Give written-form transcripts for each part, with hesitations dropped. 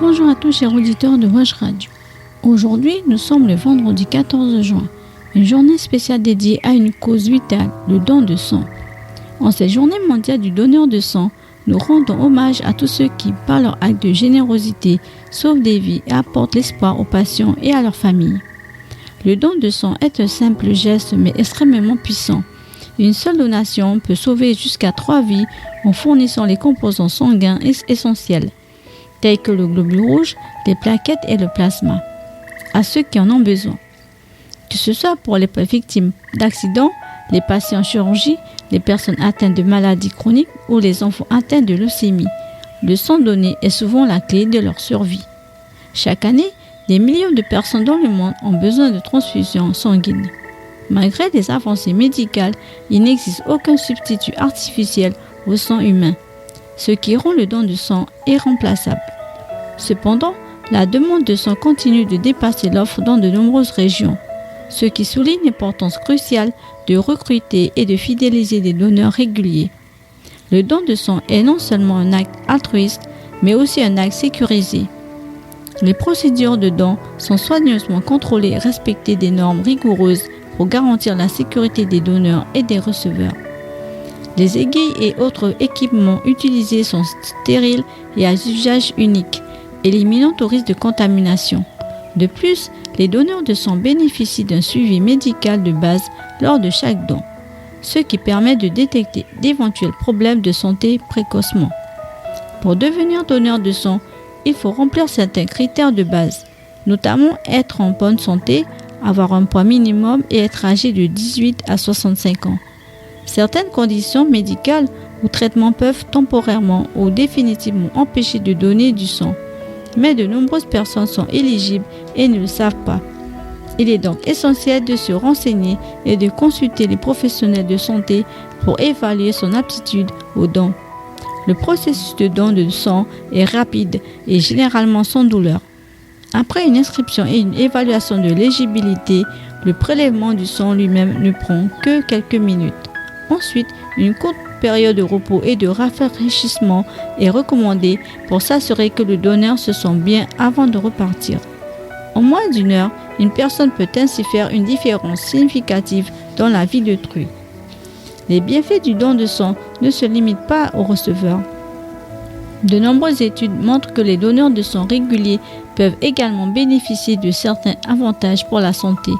Bonjour à tous chers auditeurs de Wash Radio. Aujourd'hui, nous sommes le vendredi 14 juin, une journée spéciale dédiée à une cause vitale, le don de sang. En cette journée mondiale du donneur de sang, nous rendons hommage à tous ceux qui, par leur acte de générosité, sauvent des vies et apportent l'espoir aux patients et à leurs familles. Le don de sang est un simple geste mais extrêmement puissant. Une seule donation peut sauver jusqu'à 3 vies en fournissant les composants sanguins essentiels, tels que le globule rouge, les plaquettes et le plasma, à ceux qui en ont besoin. Que ce soit pour les victimes d'accidents, les patients en chirurgie, les personnes atteintes de maladies chroniques ou les enfants atteints de leucémie, le sang donné est souvent la clé de leur survie. Chaque année, des millions de personnes dans le monde ont besoin de transfusions sanguines. Malgré des avancées médicales, il n'existe aucun substitut artificiel au sang humain, ce qui rend le don de sang irremplaçable. Cependant, la demande de sang continue de dépasser l'offre dans de nombreuses régions, ce qui souligne l'importance cruciale de recruter et de fidéliser des donneurs réguliers. Le don de sang est non seulement un acte altruiste, mais aussi un acte sécurisé. Les procédures de don sont soigneusement contrôlées et respectées des normes rigoureuses pour garantir la sécurité des donneurs et des receveurs. Les aiguilles et autres équipements utilisés sont stériles et à usage unique, éliminant tout risque de contamination. De plus, les donneurs de sang bénéficient d'un suivi médical de base lors de chaque don, ce qui permet de détecter d'éventuels problèmes de santé précocement. Pour devenir donneur de sang, il faut remplir certains critères de base, notamment être en bonne santé, avoir un poids minimum et être âgé de 18 à 65 ans. Certaines conditions médicales ou traitements peuvent temporairement ou définitivement empêcher de donner du sang, mais de nombreuses personnes sont éligibles et ne le savent pas. Il est donc essentiel de se renseigner et de consulter les professionnels de santé pour évaluer son aptitude au don. Le processus de don de sang est rapide et généralement sans douleur. Après une inscription et une évaluation de l'éligibilité, le prélèvement du sang lui-même ne prend que quelques minutes. Ensuite, une courte période de repos et de rafraîchissement est recommandée pour s'assurer que le donneur se sent bien avant de repartir. En moins d'1 heure, une personne peut ainsi faire une différence significative dans la vie d'autrui. Les bienfaits du don de sang ne se limitent pas aux receveurs. De nombreuses études montrent que les donneurs de sang réguliers peuvent également bénéficier de certains avantages pour la santé,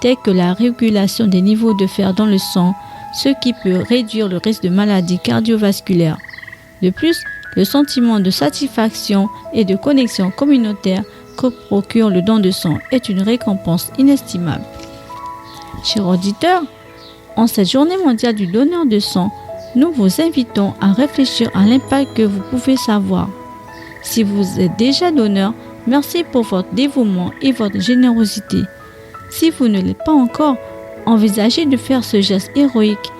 tels que la régulation des niveaux de fer dans le sang, ce qui peut réduire le risque de maladies cardiovasculaires. De plus, le sentiment de satisfaction et de connexion communautaire que procure le don de sang est une récompense inestimable. Chers auditeurs, en cette journée mondiale du donneur de sang, nous vous invitons à réfléchir à l'impact que vous pouvez savoir. Si vous êtes déjà donneur, merci pour votre dévouement et votre générosité. Si vous ne l'êtes pas encore, envisagez de faire ce geste héroïque.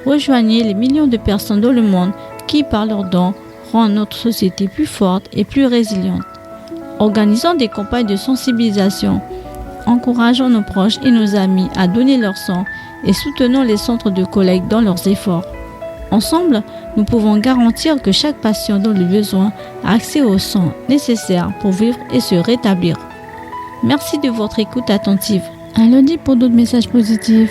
Rejoignez les millions de personnes dans le monde qui, par leurs dons, rendent notre société plus forte et plus résiliente. Organisons des campagnes de sensibilisation. Encourageons nos proches et nos amis à donner leur sang et soutenons les centres de collecte dans leurs efforts. Ensemble, nous pouvons garantir que chaque patient dans le besoin a accès au sang nécessaire pour vivre et se rétablir. Merci de votre écoute attentive. À lundi pour d'autres messages positifs.